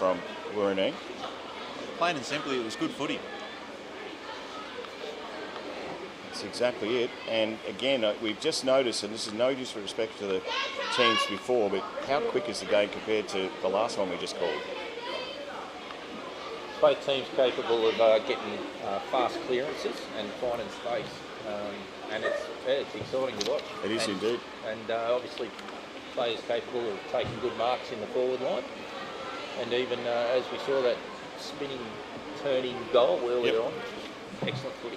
from Woorineen. Plain and simply, it was good footy. That's exactly it. And again, we've just noticed, and this is no disrespect to the teams before, but how quick is the game compared to the last one we just called? Both teams capable of getting fast clearances and finding space, and it's exciting to watch. It is indeed. And obviously players capable of taking good marks in the forward line, and even as we saw that spinning, turning goal earlier on, excellent footy.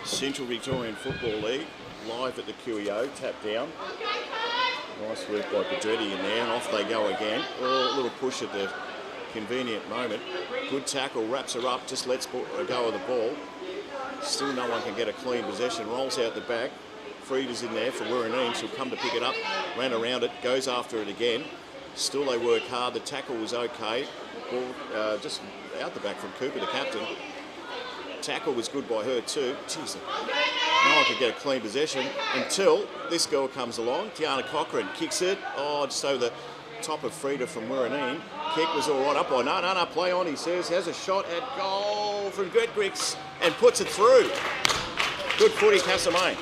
Central Victorian Football League, live at the QEO, tap down. Nice work by Pedretti in there, and off they go again. Oh, a little push at the convenient moment. Good tackle, wraps her up, just lets go of the ball. Still no one can get a clean possession, rolls out the back. Frieda's in there for Woorineen, she'll come to pick it up, ran around it, goes after it again. Still they work hard, the tackle was okay. Ball just out the back from Cooper, the captain. Tackle was good by her too. Jeez, no one could get a clean possession until this girl comes along. Tiana Cochran kicks it, just over the top of Frieda from Woorineen. Kick was all right, up by no, play on, he says. Has a shot at goal from Gretgrix and puts it through. Good footy, Castlemaine.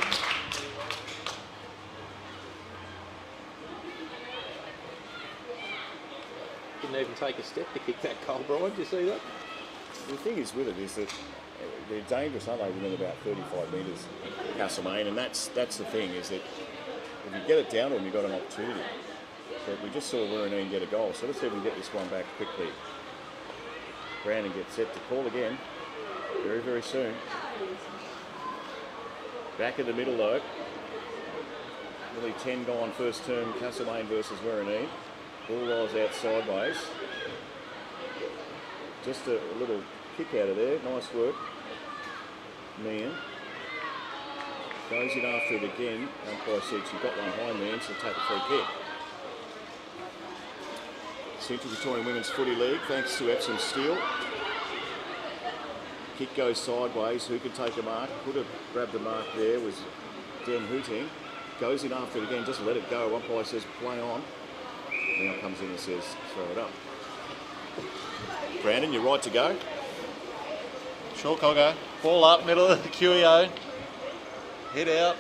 Didn't even take a step to kick that goal, Brian. Did you see that? The thing is with it is that they're dangerous, aren't they, within about 35 metres, Castlemaine, and that's the thing, is that if you get it down to them, you've got an opportunity. But we just saw Woorineen get a goal, so let's see if we can get this one back quickly. Brandon gets set to call again, very, very soon. Back in the middle though, nearly 10 gone first term, Castlemaine versus Woorineen. Ball rolls out sideways. Just a little kick out of there, nice work. Meehan goes in after it again. Umpire said she got one behind Meehan, so take a free kick. Central Victorian Women's Footy League, thanks to Epsom Steel. Kick goes sideways, who can take a mark? Could have grabbed the mark there, was Den Hooting. Goes in after it again, just let it go. Umpire says play on. Now comes in and says throw it up. Brandon, you're right to go. Sure, Coggo. Ball up, middle of the QEO. Hit out.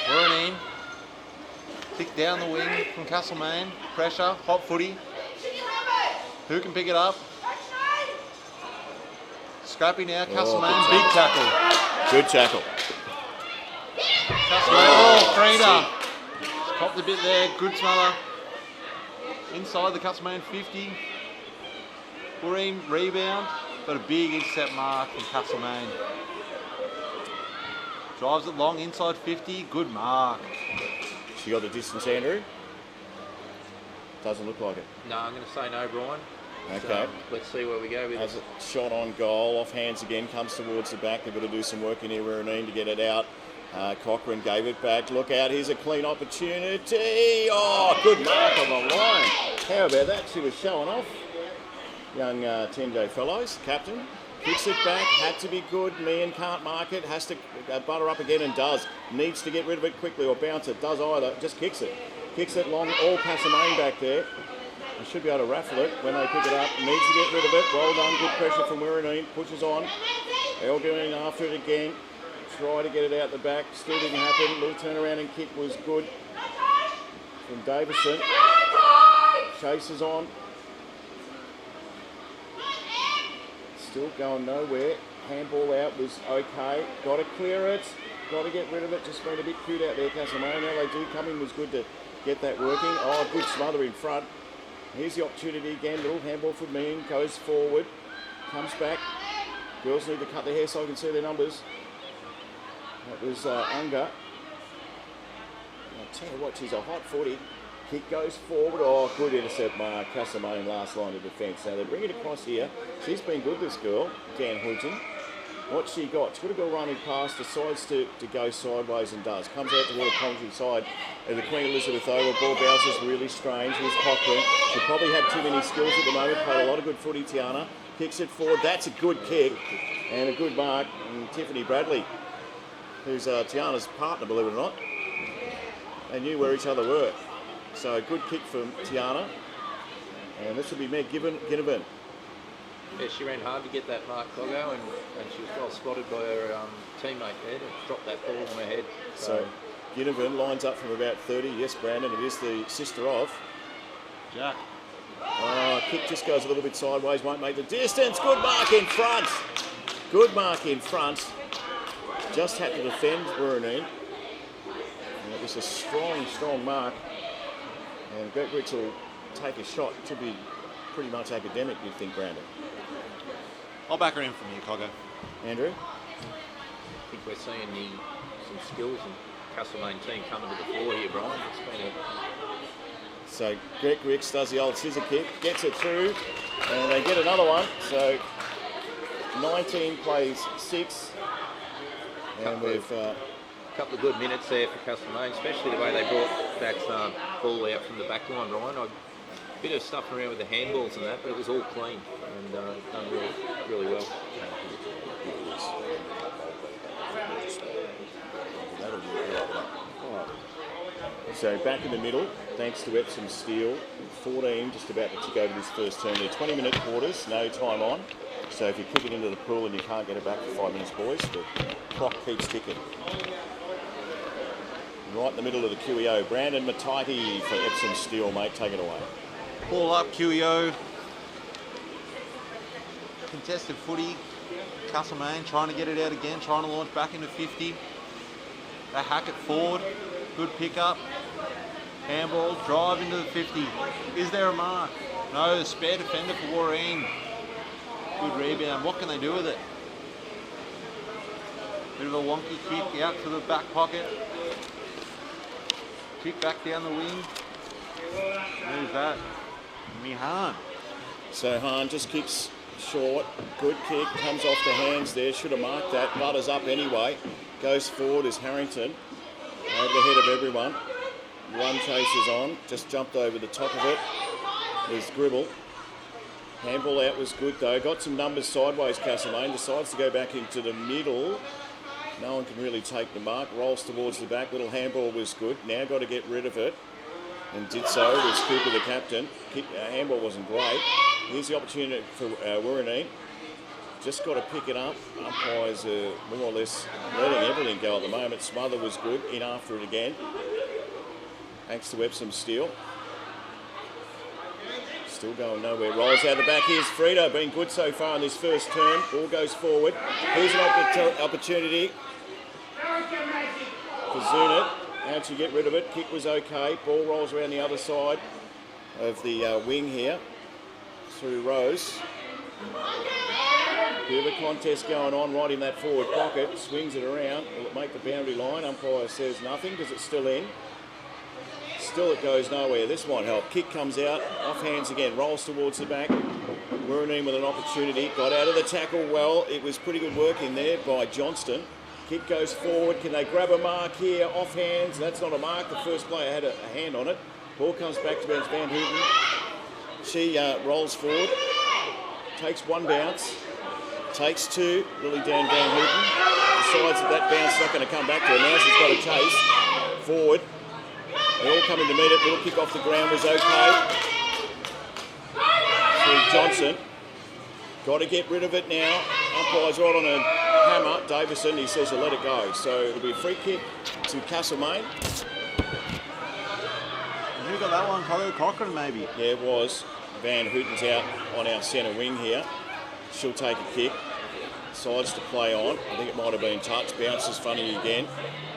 Woorineen. Kick down the wing from Castlemaine. Pressure, hot footy. Who can pick it up? Scrappy now, Castlemaine. Big tackle. Good tackle. Castlemaine. Frieda. Copped a bit there. Good smother. Inside the Castlemaine 50. Woorineen rebound. Got a big intercept mark from Castlemaine. Drives it long, inside 50, good mark. She got the distance, Andrew? Doesn't look like it. No, I'm going to say no, Brian. Okay. So, let's see where we go with Has it. a shot on goal, off hands again, comes towards the back. They've got to do some work in here, Woorineen, to get it out. Cochran gave it back. Look out, here's a clean opportunity. Oh, good mark on the line. How about that? She was showing off. Young Tendo Fellows, captain, kicks it back, had to be good. Meehan can't mark it, has to butter up again and does. Needs to get rid of it quickly or bounce it, does either, just kicks it. Kicks it long, all Castlemaine back there. They should be able to raffle it when they pick it up. Needs to get rid of it, well done, good pressure from Woorineen, pushes on. Elgin after it again, try to get it out the back, still didn't happen. Little turnaround and kick was good from Davison. Chases on. Still going nowhere. Handball out was okay. Got to clear it. Got to get rid of it. Just been a bit cute out there, Castlemaine. Now they do come in, was good to get that working. Oh, good smother in front. Here's the opportunity again. Little handball for Meehan. Goes forward. Comes back. Girls need to cut their hair so I can see their numbers. That was Unger. I'll tell you what, she's a hot footy. Kick goes forward. Oh, good intercept mark. Castlemaine last line of defence. Now they bring it across here. She's been good, this girl, Dan Hooton. What's she got? She's got a girl running past, decides to go sideways and does. Comes out toward the Coventry side of the Queen Elizabeth Oval. Ball bounces really strange. Here's Cochran. She probably had too many skills at the moment. Played a lot of good footy, Tiana. Kicks it forward. That's a good kick and a good mark. And Tiffany Bradley, who's Tiana's partner, believe it or not. They knew where each other were. So a good kick from Tiana. And this will be Meg Ginnivan Yeah, she ran hard to get that mark, Coggo, and she was well spotted by her teammate there to drop that ball on her head. So Ginnivan lines up from about 30. Yes, Brandon, it is the sister of Jack. Kick just goes a little bit sideways, won't make the distance. Good mark in front. Good mark in front. Just had to defend Woorineen. It was a strong mark. And Greg Ricks will take a shot. It should be pretty much academic, you'd think, Brandon. I'll back her in from here, Coggo. Andrew? I think we're seeing some skills and Castlemaine team coming to the fore here, Brian. It's been So Greg Ricks does the old scissor kick, gets it through, and they get another one. So 19 plays 6. And we've... a couple of good minutes there for Castlemaine, especially the way they brought that ball out from the back line, Ryan. A bit of stuff around with the handballs and that, but it was all clean and done really well. So back in the middle, thanks to Epsom Steel, 14 just about to tick over this first turn. They're 20-minute quarters, no time on. So if you kick it into the pool and you can't get it back for 5 minutes, boys, the clock keeps ticking. Right in the middle of the QEO, Brandon Mataiti for Epsom Steel, mate, take it away. Ball up, QEO. Contested footy. Castlemaine trying to get it out again, trying to launch back into 50. They hack it forward. Good pickup. Handball, drive into the 50. Is there a mark? No, spare defender for Woorineen. Good rebound. What can they do with it? Bit of a wonky kick out to the back pocket. Kick back down the wing. Who's that? Mihan. So Hahn just kicks short. Good kick, comes off the hands there. Should have marked that. Butters up anyway. Goes forward is Harrington. Over the head of everyone. Run chases on. Just jumped over the top of it. There's Gribble. Handball out was good though. Got some numbers sideways, Castlemaine. Decides to go back into the middle. No one can really take the mark. Rolls towards the back. Little handball was good. Now got to get rid of it. And did so. Was Cooper the captain. Handball wasn't great. Here's the opportunity for Woorineen. Just got to pick it up. Umpires are more or less letting everything go at the moment. Smother was good. In after it again. Thanks to Epsom Steel. Still going nowhere. Rolls out the back. Here's Frito. Been good so far in this first turn. Ball goes forward. Here's an opportunity for Zunit. How'd she get rid of it? Kick was okay. Ball rolls around the other side of the wing here. Through Rose. Bit of a contest going on right in that forward pocket. Swings it around. Will it make the boundary line? Umpire says nothing because it's still in. Still it goes nowhere. This might help. Kick comes out. Off hands again. Rolls towards the back. Woorineen with an opportunity. Got out of the tackle well. It was pretty good work in there by Johnston. Kick goes forward. Can they grab a mark here? Off hands. That's not a mark. The first player had a hand on it. Ball comes back to Van Houten. She rolls forward. Takes one bounce. Takes two. Lily Dan Van Houten. Decides that bounce is not going to come back to her. Now she's got a chase. Forward. They all coming to meet it. Little kick off the ground was okay. Through Johnson. Got to get rid of it now. Umpire's right on a hammer. Davison, he says he'll let it go. So it'll be a free kick to Castlemaine. Who got that one? Coggo Cochran, maybe? Yeah, it was. Van Houten's out on our centre wing here. She'll take a kick. Decides to play on. I think it might have been touch. Bounces funny again.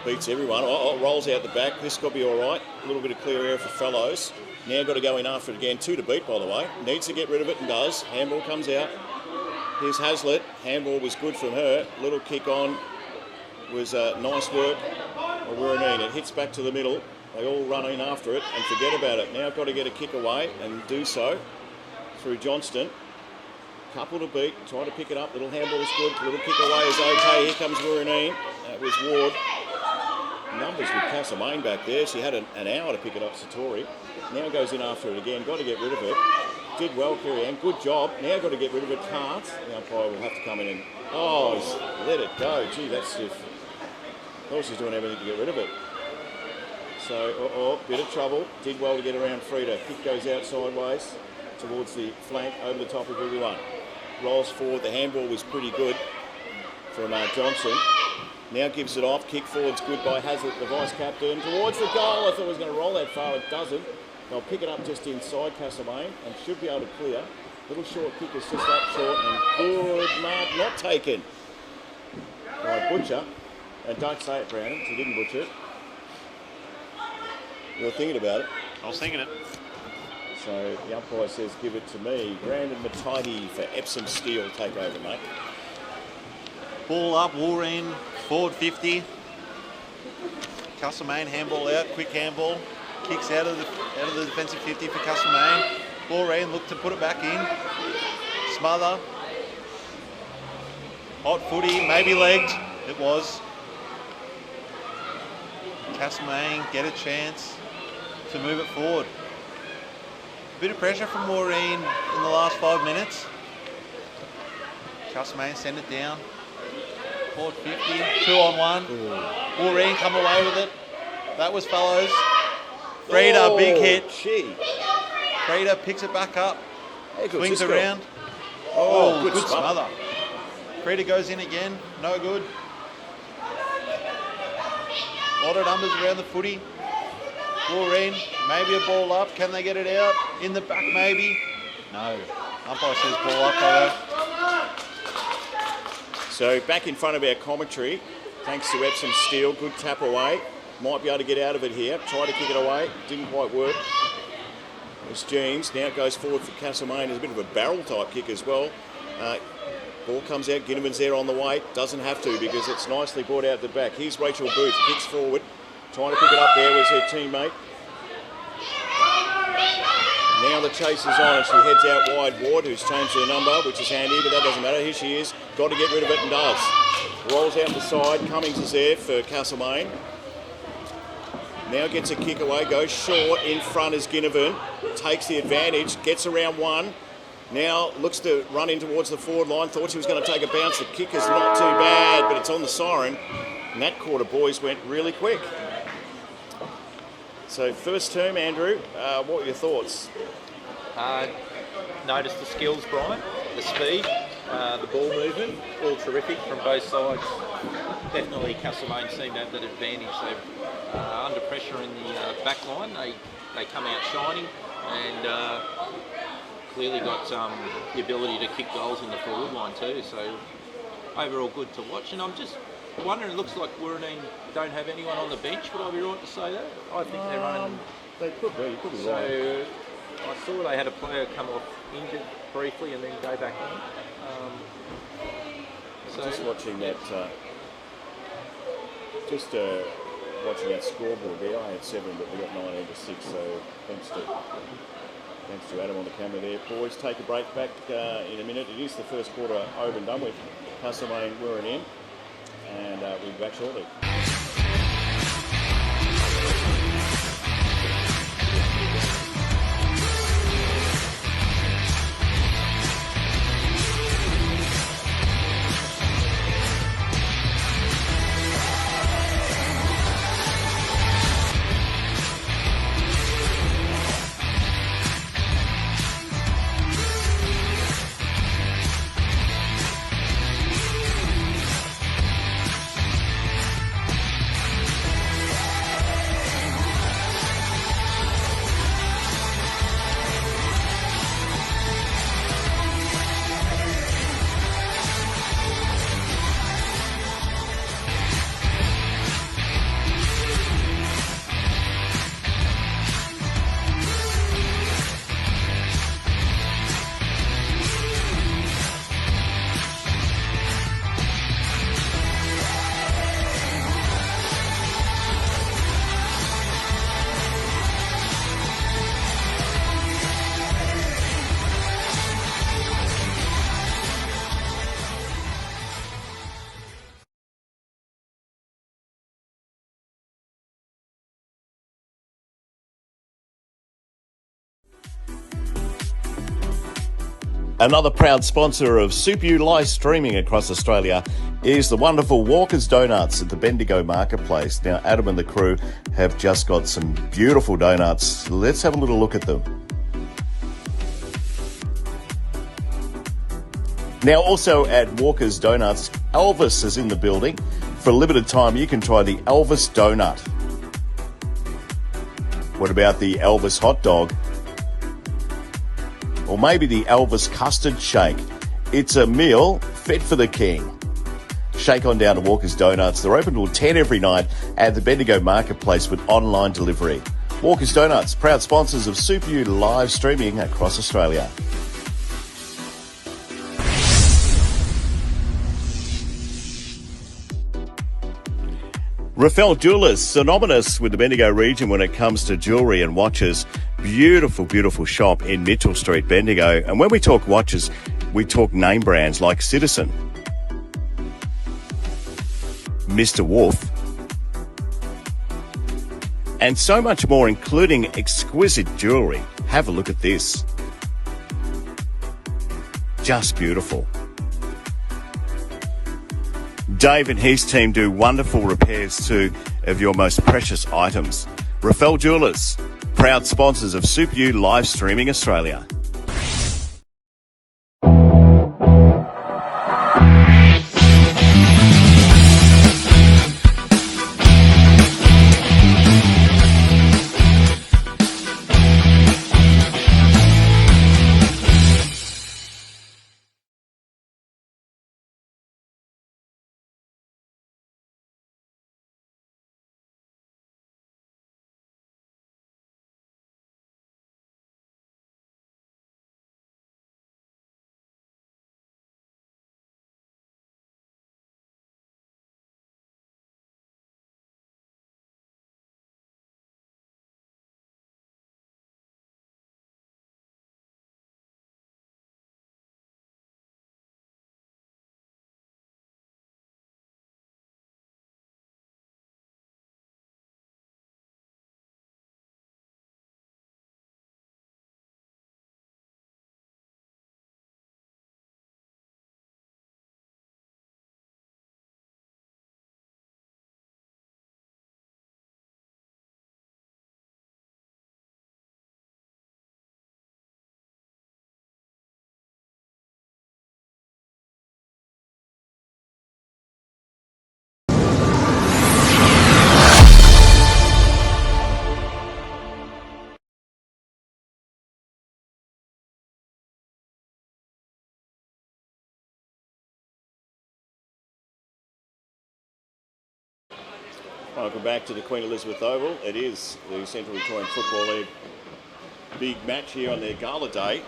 Beats everyone. Rolls out the back. This got to be all right. A little bit of clear air for Fellows. Now got to go in after it again. 2 to beat, by the way. Needs to get rid of it and does. Handball comes out. Here's Hazlitt. Handball was good from her. Little kick on was nice work of Woorineen. It hits back to the middle. They all run in after it and forget about it. Now got to get a kick away and do so through Johnston. Couple to beat. Try to pick it up. Little handball is good. Little kick away is okay. Here comes Woorineen. That was Ward. Numbers with Castlemaine back there. She had an hour to pick it up, Satori. Now goes in after it again. Got to get rid of it. Did well, Kerry-Ann. Good job. Now got to get rid of it. Can't. The umpire will have to come in and... Oh, he's let it go. Gee, that's stiff. Of course she's doing everything to get rid of it. So, bit of trouble. Did well to get around Frida. Kick goes out sideways towards the flank, over the top of everyone. rolls forward. The handball was pretty good from Johnson. Now gives it off. Kick forward's good by Hazlitt, the vice-captain. Towards the goal. I thought it was going to roll that far. It doesn't. They'll pick it up just inside Castlemaine and should be able to clear. Little short kick is just that short and good mark. Not taken by Butcher. And don't say it, Brandon. He didn't butcher it. You were thinking about it. I was thinking it. So the umpire says, give it to me. Brandon Matidy for Epsom Steel. Take over, mate. Ball up, Woorineen, forward 50. Castlemaine handball out, quick handball. Kicks out of the defensive 50 for Castlemaine. Woorineen looked to put it back in. Smother. Hot footy, maybe legged. It was. Castlemaine get a chance to move it forward. Bit of pressure from Woorineen in the last 5 minutes. Castlemaine send it down. Forward 50, 2-on-1. Woorineen come away with it. That was Fellows. Freda, big hit. Gee. Freda picks it back up. Hey, swings around. Good smother. Freda goes in again. No good. A lot of numbers around the footy. Woorineen, maybe a ball up. Can they get it out? In the back, maybe. No. Umpire says ball up, though. So back in front of our commentary, thanks to Epsom Steel, good tap away. Might be able to get out of it here. Try to kick it away, didn't quite work. It's James, now it goes forward for Castlemaine. There's a bit of a barrel type kick as well. Ball comes out, Ginnivan's there on the way. Doesn't have to because it's nicely brought out the back. Here's Rachel Booth, kicks forward. Trying to pick it up there was her teammate. Now the chase is on and she heads out wide. Ward, who's changed her number, which is handy, but that doesn't matter. Here she is. Got to get rid of it and does. Rolls out the side. Cummings is there for Castlemaine. Now gets a kick away, goes short. In front is Ginnivan. Takes the advantage, gets around one. Now looks to run in towards the forward line. Thought she was going to take a bounce. The kick is not too bad, but it's on the siren. And that quarter, boys, went really quick. So first term, Andrew, what were your thoughts? Noticed the skills, Brian, the speed, the ball movement, all terrific from both sides. Definitely Castlemaine seemed to have that advantage. They under pressure in the back line, they come out shining and clearly got the ability to kick goals in the forward line too. So overall good to watch. And I'm just wondering, it looks like Woorineen don't have anyone on the bench. Would I be right to say that? I think they're running. They could be, you could be right. So I saw they had a player come off injured briefly and then go back in. So just watching that, watching that scoreboard there. I had 7, but we got 19 to 6. So thanks to Adam on the camera there. Boys, take a break back in a minute. It is the first quarter over and done with. Castlemaine Woorineen. And we'll be back shortly. Another proud sponsor of Super U live streaming across Australia is the wonderful Walker's Donuts at the Bendigo Marketplace. Now, Adam and the crew have just got some beautiful donuts. Let's have a little look at them. Now also at Walker's Donuts, Elvis is in the building. For a limited time, you can try the Elvis Donut. What about the Elvis Hot Dog? Or maybe the Elvis Custard Shake? It's a meal fit for the king. Shake on down to Walker's Donuts. They're open till 10 every night at the Bendigo Marketplace with online delivery. Walker's Donuts, proud sponsors of Super U live streaming across Australia. Rafael Jewellers, synonymous with the Bendigo region when it comes to jewellery and watches. Beautiful, beautiful shop in Mitchell Street, Bendigo. And when we talk watches, we talk name brands like Citizen, Mr. Wolf, and so much more, including exquisite jewellery. Have a look at this. Just beautiful. Dave and his team do wonderful repairs too of your most precious items. Rafael Jewellers, proud sponsors of Super U live streaming Australia. Welcome back to the Queen Elizabeth Oval. It is the Central Victorian Football League big match here on their Gala day.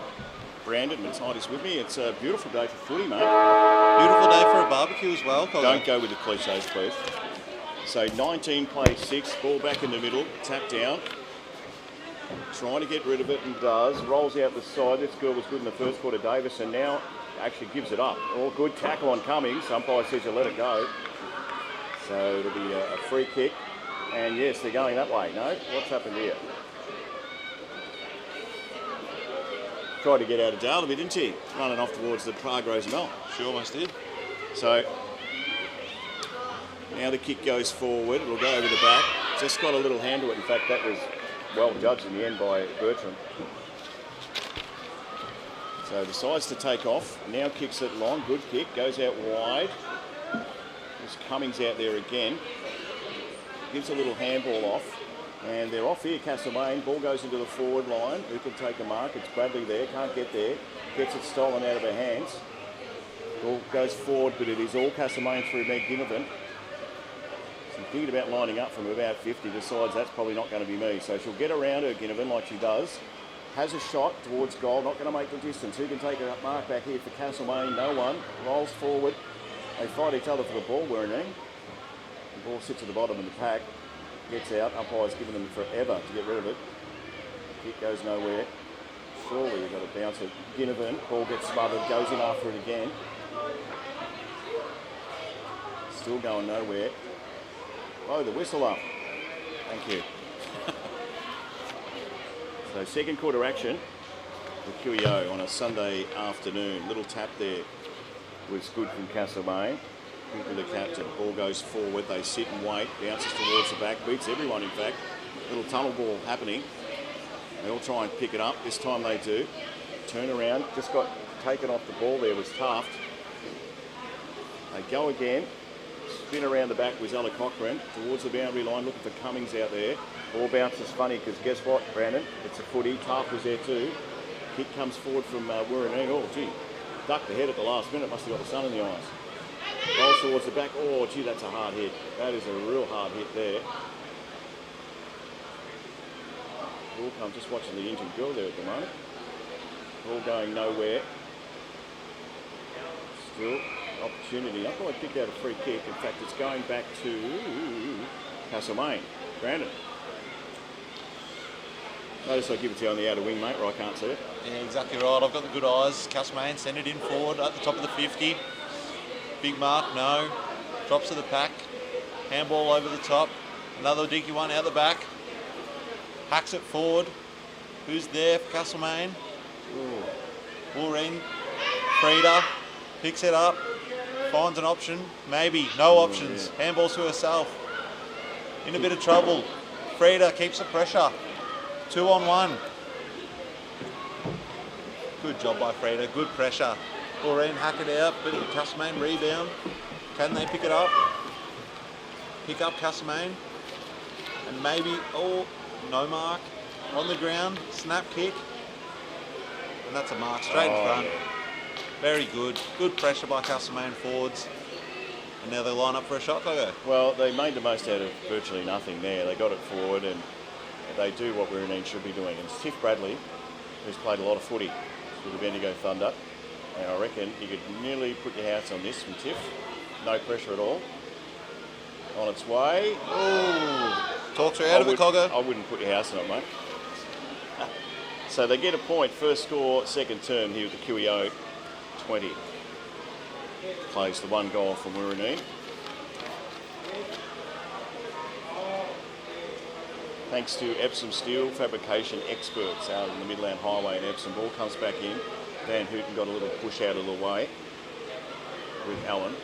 Brandon Matthias with me. It's a beautiful day for footy, mate. Beautiful day for a barbecue as well, Colin. Don't go with the cliches, please. So 19 plays 6, ball back in the middle, tap down. Trying to get rid of it and does. Rolls out the side. This girl was good in the first quarter, Davis, and now actually gives it up. All good tackle on Cummings. Umpire says you let it go. So it'll be a free kick. And yes, they're going that way. No? What's happened here? Tried to get out of jail a bit, didn't she? Running off towards the Prague Rose Mill. She almost did. So now the kick goes forward. It'll go over the back. Just got a little hand to it. In fact, that was well judged in the end by Bertram. So decides to take off. Now kicks it long. Good kick. Goes out wide. There's Cummings out there again. Gives a little handball off. And they're off here, Castlemaine. Ball goes into the forward line. Who can take a mark? It's Bradley there. Can't get there. Gets it stolen out of her hands. Ball goes forward, but it is all Castlemaine through Meg Ginnivan. So thinking about lining up from about 50. Decides that's probably not going to be me. So she'll get around her, Ginnivan, like she does. Has a shot towards goal. Not going to make the distance. Who can take a mark back here for Castlemaine? No one. Rolls forward. They fight each other for the ball, Woorineen. The ball sits at the bottom of the pack. Gets out. Umpire's given them forever to get rid of it. Kick goes nowhere. Surely you've got to bounce it. Ginnivan. Ball gets smothered. Goes in after it again. Still going nowhere. Oh, the whistle up. Thank you. So second quarter action for QEO on a Sunday afternoon. Little tap there was good from Castlemaine. Into the captain. Ball goes forward. They sit and wait. Bounces towards the back. Beats everyone, in fact. Little tunnel ball happening. They all try and pick it up. This time they do. Turn around. Just got taken off the ball there was Taft. They go again. Spin around the back with Ella Cochran towards the boundary line, looking for Cummings out there. Ball bounces funny because guess what, Brandon? It's a footy. Taft was there too. Kick comes forward from Woorineen. Oh, gee. Ducked the head at the last minute. Must have got the sun in the eyes. Rolls towards the back. Oh, gee, that's a hard hit. That is a real hard hit there. I'm just watching the injured girl there at the moment. Ball going nowhere. Still opportunity. I thought I picked out a free kick. In fact, it's going back to Castlemaine. Brandon. Notice I give it to you on the outer wing, mate, where I can't see it. Yeah, exactly right. I've got the good eyes. Castlemaine send it in forward at the top of the 50. Big mark, no. Drops to the pack. Handball over the top. Another dinky one out the back. Hacks it forward. Who's there for Castlemaine? Woorineen. Frida. Picks it up. Finds an option. Maybe. No options. Yeah. Handballs to herself. In a bit of trouble. Frida keeps the pressure. 2 on 1. Good job by Frida. Good pressure. Woorineen hack it out, but Castlemaine rebound. Can they pick it up? Pick up Castlemaine. And maybe, oh, no mark. On the ground, snap kick. And that's a mark straight in front. Very good. Good pressure by Castlemaine forwards. And now they line up for a shot, they go. Well, they made the most out of virtually nothing there. They got it forward and they do what Woorineen should be doing. And Tiff Bradley, who's played a lot of footy with the Bendigo Thunder, and I reckon you could nearly put your house on this from Tiff. No pressure at all. On its way. Oh, talks her out of the cogger. I wouldn't put your house on it, mate. So they get a point. First score, second term here with the QEO 20. Plays the one goal from Woorineen. Thanks to Epsom Steel, fabrication experts out on the Midland Highway in Epsom. Ball comes back in. Van Houten got a little push out of the way with Allen.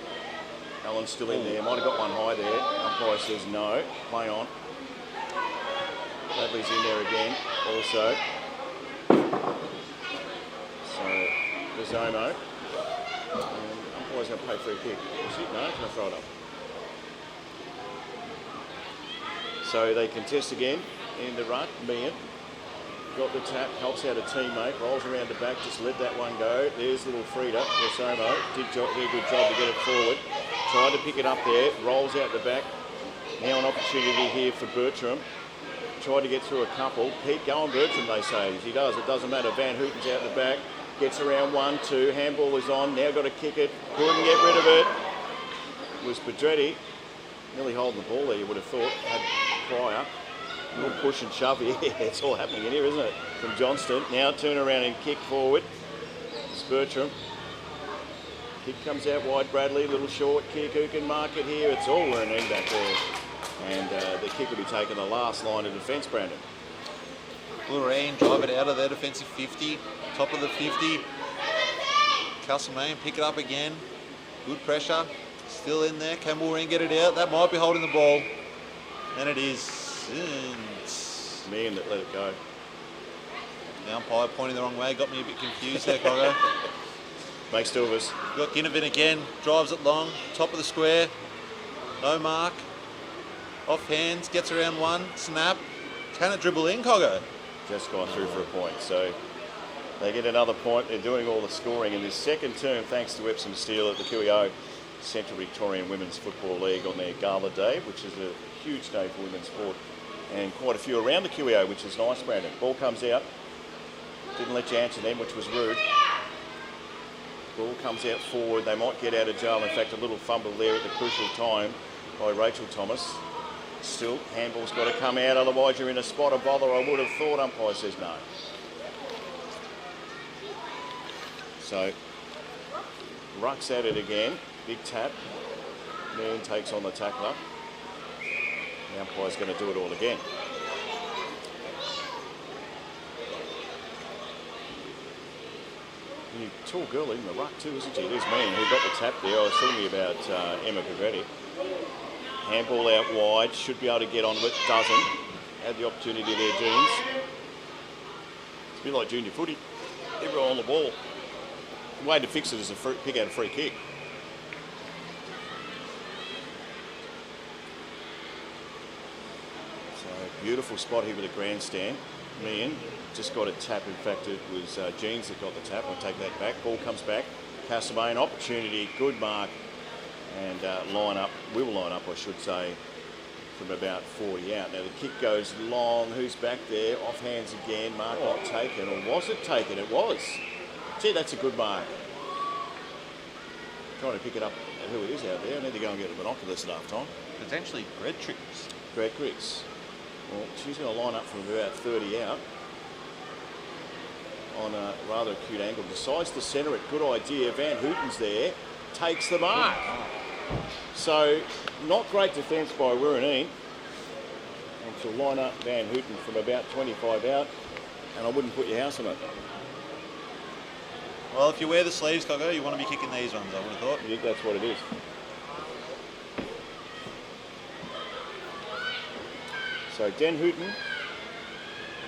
Allen's still in there. Might have got one high there. Umpire says no. Play on. Bradley's in there again also. So, Bizzomo. Umpire's going to pay for a kick. Is it? No, can I throw it up? So they contest again in the ruck. Meehan got the tap, helps out a teammate, rolls around the back, just let that one go. There's little Frida, Bizzomo, did a good job to get it forward. Tried to pick it up there, rolls out the back. Now an opportunity here for Bertram. Tried to get through a couple. Keep going, Bertram, they say. He does, it doesn't matter. Van Houten's out the back, gets around 1-2. Handball is on, now got to kick it. Couldn't get rid of it. Was Pedretti. Nearly holding the ball there, you would have thought. Had Pryor. A little push and shove here. It's all happening in here, isn't it? From Johnston. Now turn around and kick forward. It's Bertram. Kick comes out wide. Bradley, little short kick. Who can mark it here? It's all Woorineen back there. And the kick will be taken the last line of defence, Brandon. Woorineen drive it out of their defensive 50. Top of the 50. Castlemaine pick it up again. Good pressure. Still in there. Can Woorineen get it out? That might be holding the ball. And it is. Man that let it go. The umpire pointing the wrong way. Got me a bit confused there, Coggo. Makes two of us. Got Ginnivan again. Drives it long. Top of the square. No mark. Off hands. Gets around one. Snap. Can it dribble in, Coggo? Just gone through for a point. So they get another point. They're doing all the scoring in this second term thanks to Epsom Steel at the QEO Central Victorian Women's Football League on their Gala Day, which is a huge day for women's sport. And quite a few around the QEO, which is nice, Brandon. Ball comes out. Didn't let you answer them, which was rude. Ball comes out forward. They might get out of jail. In fact, a little fumble there at the crucial time by Rachel Thomas. Still, handball's got to come out, otherwise you're in a spot of bother, I would have thought. Umpire says no. So, Ruck's at it again. Big tap. Man takes on the tackler. The umpire's going to do it all again. The tall girl in the ruck too, isn't she? There's Meehan who got the tap there. I was talking about Emma Pedretti. Handball out wide, should be able to get onto it, doesn't. Had the opportunity there, Jeans. It's a bit like junior footy. Everyone on the ball. The way to fix it is to pick out a free kick. So beautiful spot here with the grandstand. Meehan just got a tap. In fact, it was Jeans that got the tap. I'll take that back. Ball comes back. Castlemaine, opportunity, good mark, and line up. We will line up, I should say, from about 40 out. Now the kick goes long. Who's back there? Off hands again. Mark not taken, or was it taken? It was. Gee, that's a good mark. Trying to pick it up at who it is out there. I need to go and get the binoculars at half time. Potentially Greg Tricks. Greg Griggs. Well, she's going to line up from about 30 out on a rather acute angle. Decides to centre it. Good idea. Van Hooten's there. Takes the mark. So, not great defence by Woorineen. And she'll line up Van Hooten from about 25 out. And I wouldn't put your house on it. Well, if you wear the sleeves, Coggo, you want to be kicking these ones, I would have thought. Yeah, that's what it is. So Den Hooten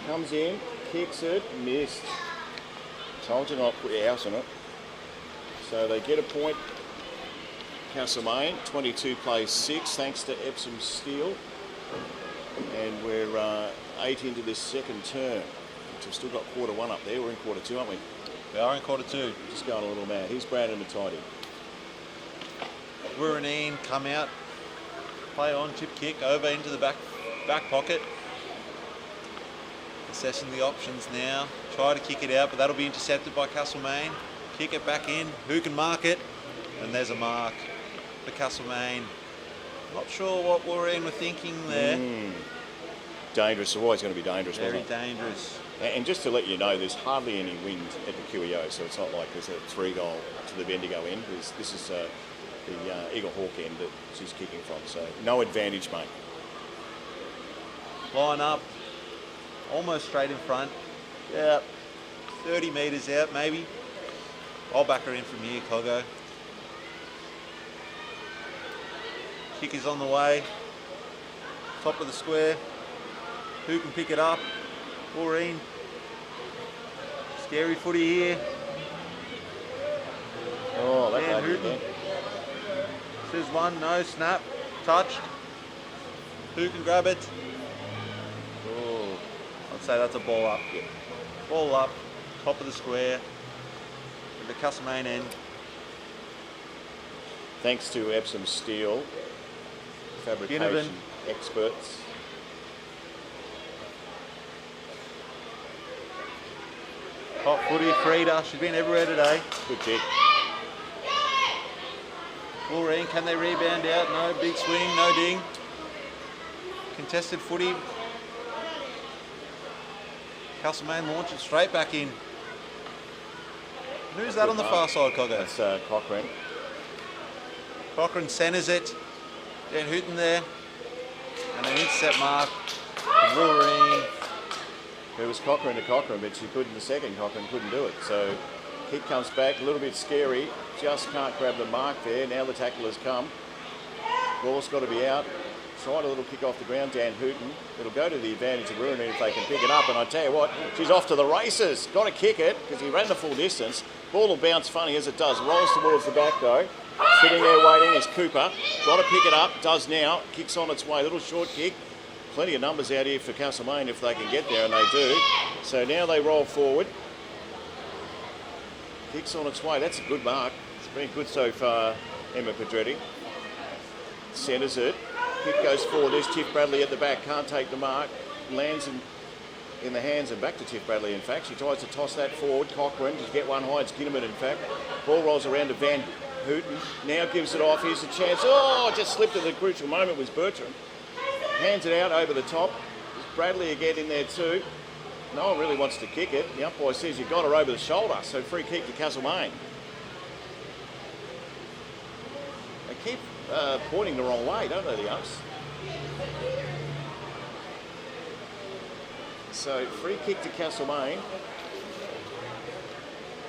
comes in, kicks it, missed. Told you not to put your house on it. So they get a point. Castlemaine, 22 plays 6, thanks to Epsom Steel. And we're 8 into this second term. We've still got quarter 1 up there. We're in quarter 2, aren't we? We are in quarter 2. Just going a little mad. Here's Brandon Mattidy. Woorineen come out, play on, chip kick, over into the back pocket. Assessing the options now. Try to kick it out, but that'll be intercepted by Castlemaine. Kick it back in. Who can mark it? And there's a mark for Castlemaine. Not sure what Woorineen were thinking there. Dangerous. Always going to be dangerous. Very wasn't it? dangerous. And just to let you know, there's hardly any wind at the QEO, so it's not like there's a 3-goal to the Bendigo end. This is the Eagle Hawk end that she's kicking from, so no advantage, mate. Line up, almost straight in front. Yeah, 30 metres out maybe. I'll back her in from here, Coggo. Kick is on the way. Top of the square. Who can pick it up? Woorineen. Scary footy here. Oh, that Van lady Hooten. again. Says one, no, snap, touched. Who can grab it? Oh, I'd say that's a ball up. Yeah. Ball up, top of the square, at the Castlemaine end. Thanks to Epsom Steel, fabrication Ginnivan. experts. Hot footy, Frida, she's been everywhere today. Good kick. Woorineen, can they rebound out? No, big swing, no ding. Contested footy. Castlemaine launch it straight back in. Who's that on the far side, Coggo? That's Cochrane. Cochrane centres it. Van Hooten there. And an intercept mark from Woorineen. It was Cochrane to Cochrane, but she couldn't. The second Cochrane couldn't do it. So kick comes back, a little bit scary. Just can't grab the mark there. Now the tackle has come. Ball's got to be out. Tried a little kick off the ground, Dan Hooten. It'll go to the advantage of Woorineen if they can pick it up. And I tell you what, she's off to the races. Got to kick it because he ran the full distance. Ball will bounce funny as it does. Rolls towards the back though. Sitting there waiting is Cooper. Got to pick it up. Does now. Kicks on its way. Little short kick. Plenty of numbers out here for Castlemaine if they can get there, and they do. So now they roll forward. Kicks on its way. That's a good mark. It's been good so far, Emma Pedretti. Centres it. Kick goes forward. There's Tiff Bradley at the back. Can't take the mark. Lands in the hands and back to Tiff Bradley, in fact. She tries to toss that forward. Cochrane to get one high. It's Ginnivan, in fact. Ball rolls around to Van Hooten. Now gives it off. Here's a chance. Oh, just slipped at the crucial moment was Bertram. Hands it out over the top. There's Bradley again in there too. No one really wants to kick it. The umpire says you got her over the shoulder, so free kick to Castlemaine. They keep pointing the wrong way, don't they, the umps? So free kick to Castlemaine.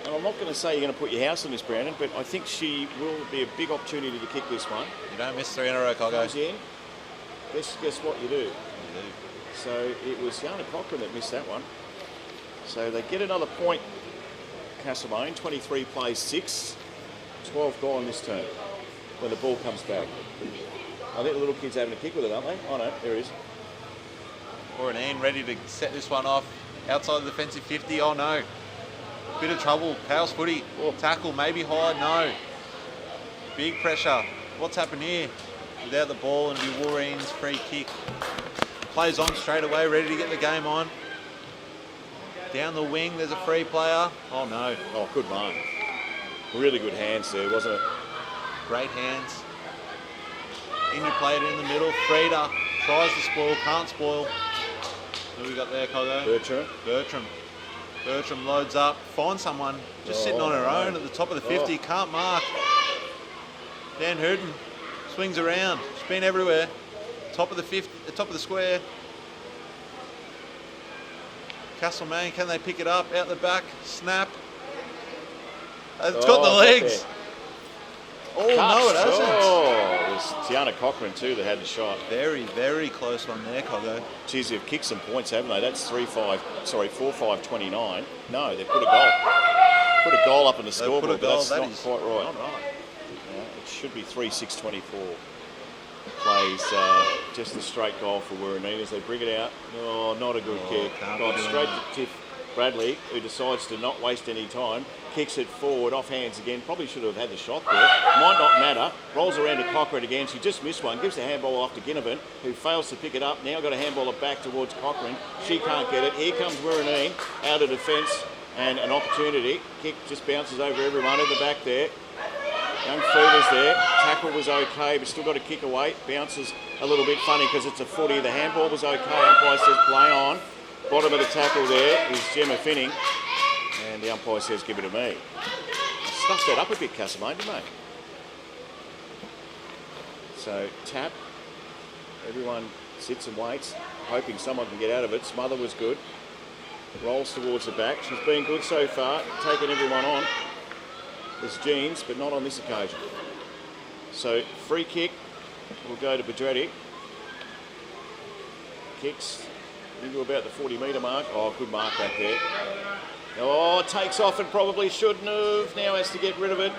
And I'm not going to say you're going to put your house on this, Brandon, but I think she will be a big opportunity to kick this one. You don't miss 3 in a row, Coggo. Comes in. Guess what you do. You do. So it was Yana Cochrane that missed that one. So they get another point, Castlemaine. 23 plays 6. 12 gone this turn when the ball comes back. I think the little kid's having a kick with it, aren't they? Oh no, there he is. Woorineen ready to set this one off outside the defensive 50. Oh no. Bit of trouble. Powell's footy. Tackle, maybe high. No. Big pressure. What's happened here? Without the ball, and be Woorineen's free kick. Plays on straight away, ready to get the game on. Down the wing, there's a free player. Oh no. Oh, good mark. Really good hands there, wasn't it? Great hands. In you play it in the middle. Frida tries to spoil, can't spoil. Who we got there, Coggo? Bertram loads up, finds someone just sitting on her own at the top of the 50, can't mark. Dan Hooden swings around, she's been everywhere. Top of the 50, the top of the square. Castlemaine, can they pick it up? Out the back, snap. It's got the legs. Oh, no, it hasn't. Oh, it was Tiana Cochran too that had the shot. Very, very close one there, Coggo. Geez, they've kicked some points, haven't they? That's 4-5-29. No, they've put a goal. Put a goal up in the scoreboard, but that's not quite right. Not right. Yeah, it should be 3-6-24. Plays just a straight goal for Woorineen as they bring it out. Oh, not a good kick. Got straight to Tiff Bradley, who decides to not waste any time. Kicks it forward, off hands again. Probably should have had the shot there. Might not matter. Rolls around to Cochran again. She just missed one. Gives the handball off to Ginnivan, who fails to pick it up. Now got a handball it back towards Cochran. She can't get it. Here comes Woorineen out of defence and an opportunity. Kick just bounces over everyone at the back there. Young Frida's there. Tackle was okay, but still got a kick away. Bounces a little bit funny because it's a footy. The handball was okay. Umpire says play on. Bottom of the tackle there is Gemma Finning. And the umpire says give it to me. Stuffed that up a bit, Castlemaine, didn't they? So tap. Everyone sits and waits, hoping someone can get out of it. Smother was good. Rolls towards the back. She's been good so far, taking everyone on. There's Jeans, but not on this occasion. So free kick will go to Bedretti. Kicks into about the 40-metre mark. Oh, good mark back there. Oh, takes off and probably shouldn't have. Now has to get rid of it.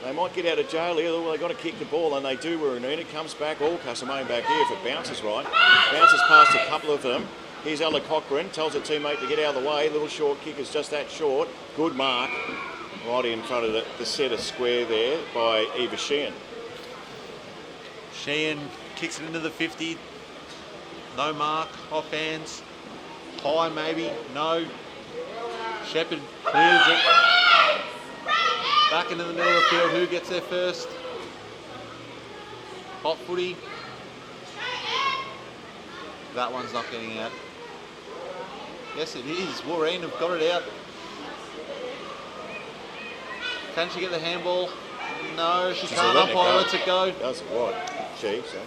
They might get out of jail here. They've got to kick the ball, and they do. Woorineen. It comes back. All Castlemaine back here if it bounces right. Bounces past a couple of them. Here's Ella Cochran. Tells her teammate to get out of the way. Little short kick is just that short. Good mark. Right in front of the centre square there by Eva Sheehan. Sheehan kicks it into the 50. No mark. Off hands. High maybe. No. Shepherd clears it. Back into the middle of the field. Who gets there first? Hot footy. That one's not getting out. Yes, it is. Woorineen have got it out. Can she get the handball? No, she can't. Umpire lets it go. Does what? She, so.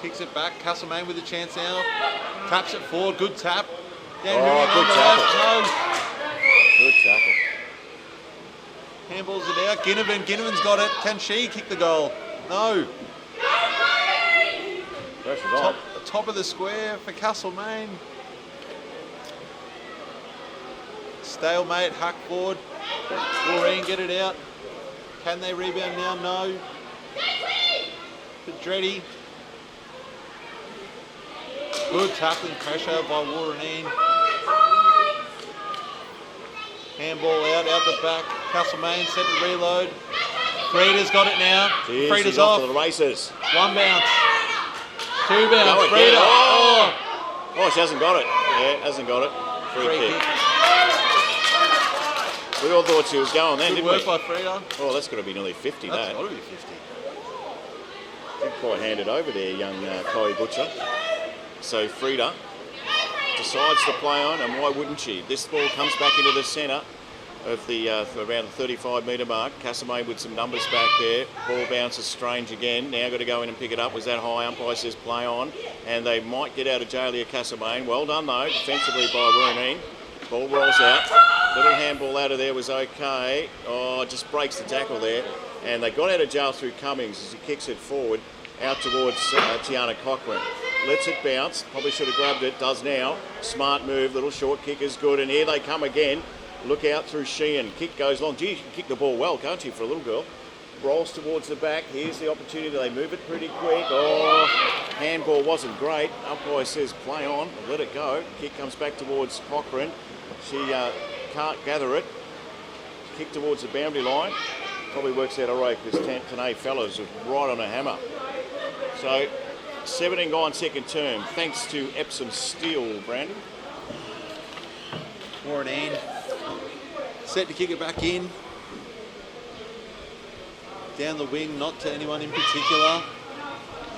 Kicks it back. Castlemaine with a chance now. Taps it forward. Good tap. Good tackle. No. Good tackle. Handballs it out. Ginnivan's got it. Can she kick the goal? No. Pressure's on. Top of the square for Castlemaine. Stalemate. Hack forward. Woorineen get it out. Can they rebound now? No. Pedretti. Good tackling pressure by Woorineen. Handball out the back. Castlemaine set to reload. Frida's got it now. Jeez, Frida's off. To the races. One bounce. Two bounce. Frida. Oh, she hasn't got it. Yeah, hasn't got it. Free kick. We all thought she was going then, didn't we? Good work by Frida. Oh, that's got to be nearly 50, That's got to be 50. Didn't quite hand it over there, young Chloe Butcher. So Frida decides to play on, and why wouldn't she? This ball comes back into the centre of the around the 35-metre mark. Castlemaine with some numbers back there. Ball bounces strange again. Now got to go in and pick it up. Was that high? Umpire says play on, and they might get out of jail here, Castlemaine. Well done though, defensively by Woorineen. Ball rolls out. Little handball out of there was okay. Oh, just breaks the tackle there. And they got out of jail through Cummings as he kicks it forward out towards Tiana Cochran. Lets it bounce. Probably should have grabbed it. Does now. Smart move. Little short kick is good. And here they come again. Look out through Sheehan. Kick goes long. Gee, you can kick the ball well, can't you, for a little girl? Rolls towards the back. Here's the opportunity. They move it pretty quick. Oh, handball wasn't great. Umpire says play on. Let it go. Kick comes back towards Cochrane. She can't gather it. Kick towards the boundary line. Probably works out all right because Tanae Fellows was right on a hammer. So 17 gone second term, thanks to Epsom Steel, Brandon. Woorineen set to kick it back in. Down the wing, not to anyone in particular.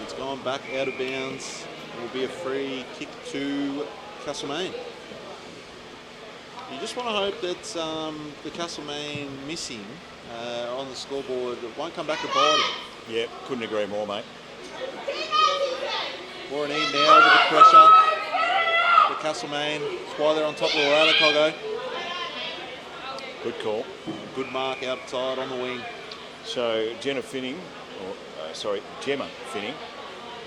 It's gone back out of bounds. It will be a free kick to Castlemaine. You just want to hope that the Castlemaine missing on the scoreboard won't come back to bite it. Yeah, couldn't agree more, mate. Woorineen now with the pressure. The Castlemaine, that's why they're on top of the ladder, Coggo. Good call. Good mark outside on the wing. So Gemma Finning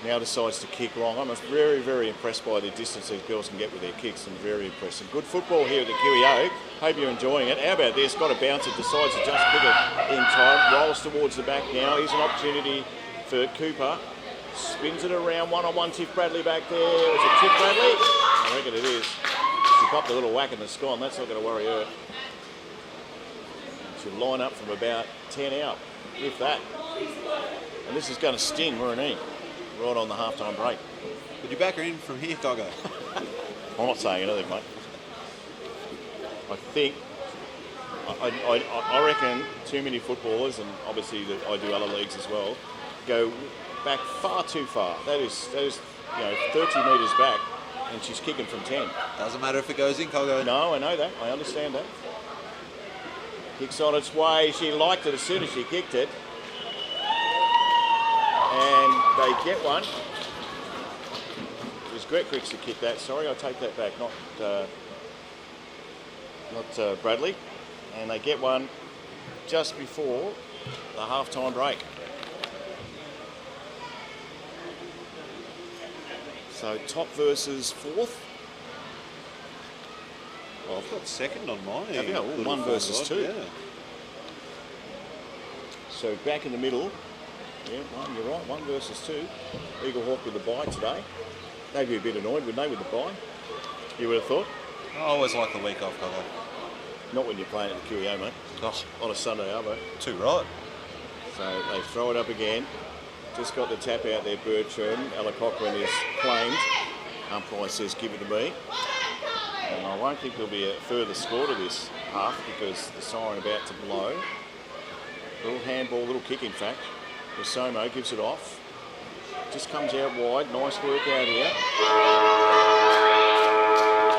now decides to kick long. I'm very, very impressed by the distance these girls can get with their kicks, and very impressive. Good football here at the QEO. Hope you're enjoying it. How about this? Got a bounce. It decides to just pick it in time. Rolls towards the back now. Here's an opportunity for Cooper. Spins it around. One-on-one Tiff Bradley back there. Is it Tiff Bradley? I reckon it is. She popped a little whack in the scone. That's not going to worry her. She'll line up from about 10 out, if that. And this is going to sting Woorineen right on the half-time break. Would you back her in from here, Coggo? I'm not saying anything, mate. I think, I reckon too many footballers, and obviously I do other leagues as well, go back far too far. That is 30 metres back, and she's kicking from 10. Doesn't matter if it goes in, Coggo. No, I know that. I understand that. Kicks on its way. She liked it as soon as she kicked it. And they get one. It was Gret Griggs to kick that. Sorry, I'll take that back. Not Bradley. And they get one just before the half-time break. So top versus fourth. Well, I've got second on mine. Have you? Well, 1 versus 2. Yeah. So back in the middle. Yeah, you're right. 1 versus 2. Eagle Hawk with the bye today. They'd be a bit annoyed, wouldn't they, with the bye? You would have thought. I always like the week off, Coggo. Not when you're playing at the QEO, mate. Oh, On a Sunday, arvo. too right. So they throw it up again. Just got the tap out there, Bertram. Ella Cochrane is claimed. Umpire says, give it to me. And I won't think there'll be a further score to this half because the siren about to blow. Little handball, little kick, in fact. Somo gives it off. Just comes out wide. Nice work out here.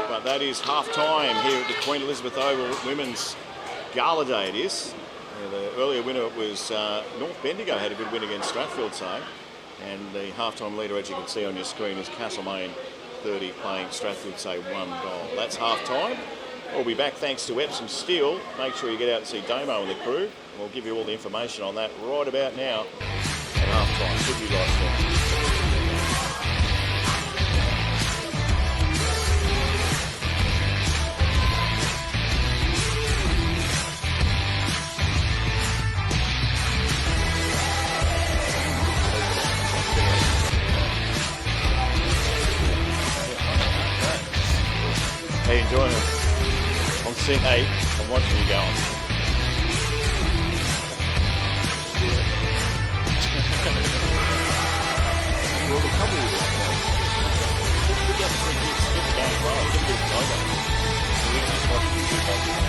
But that is half-time here at the Queen Elizabeth Oval Women's Gala Day it is. The earlier winner was North Bendigo, had a good win against Strathfield, say. And the half-time leader, as you can see on your screen, is Castlemaine 30 playing Strathfield, say 1 goal. That's half-time. We'll be back thanks to Epsom Steel. Make sure you get out and see Damo and the crew. We'll give you all the information on that right about now at half-time. Should be right there. How you enjoying it? I'm seeing 8. I'm watching you going. Well, the trouble with it, we got 3 hits, get the game right, get a bit of logo. So we just watch the 2 boxes.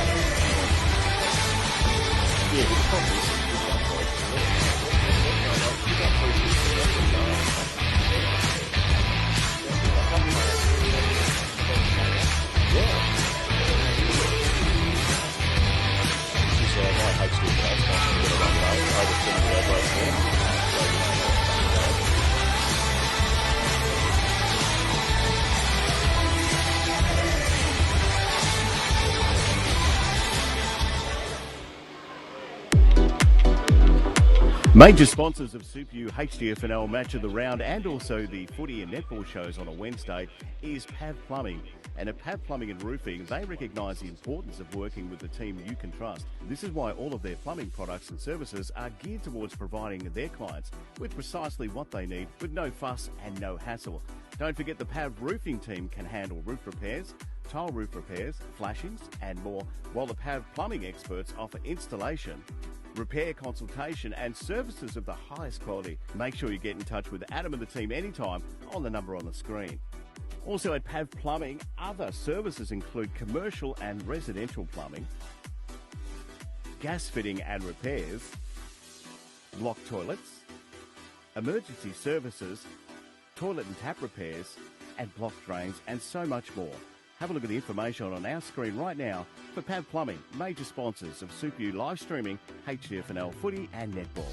Yeah, but the problem is, we got 3 hits. You got 3 hits, that's a no. Yeah. She's my hopes to be that's possible to run away. Over 2 minutes right there. Major sponsors of Super U HDFNL Match of the Round and also the footy and netball shows on a Wednesday is PAV Plumbing. And at PAV Plumbing and Roofing, they recognise the importance of working with a team you can trust. This is why all of their plumbing products and services are geared towards providing their clients with precisely what they need with no fuss and no hassle. Don't forget the PAV Roofing team can handle roof repairs, tile roof repairs, flashings and more, while the PAV Plumbing experts offer installation, repair consultation and services of the highest quality. Make sure you get in touch with Adam and the team anytime on the number on the screen. Also at PAV Plumbing, other services include commercial and residential plumbing, gas fitting and repairs, block toilets, emergency services, toilet and tap repairs, and block drains, and so much more. Have a look at the information on our screen right now for PAV Plumbing, major sponsors of Super U live streaming, HDFNL footy and netball.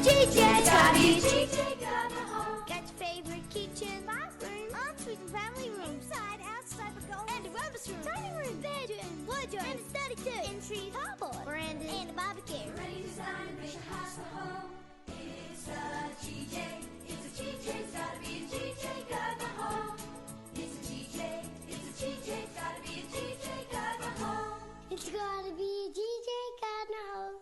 GJ. Gotta be a GJ Gardener home. Got your favorite kitchen, bathroom, ensuite and family room, inside, outside the goal, and a bonus room, dining room, bedroom, wardrobe, and a study too, entry, carport, veranda, and a barbecue. Ready to design and make your house a home. It's a GJ. It's a GJ. Gotta be a GJ Gardener home. It's a GJ. It's a GJ. Gotta be a GJ Gardener home. It's gotta be a GJ Gardener home.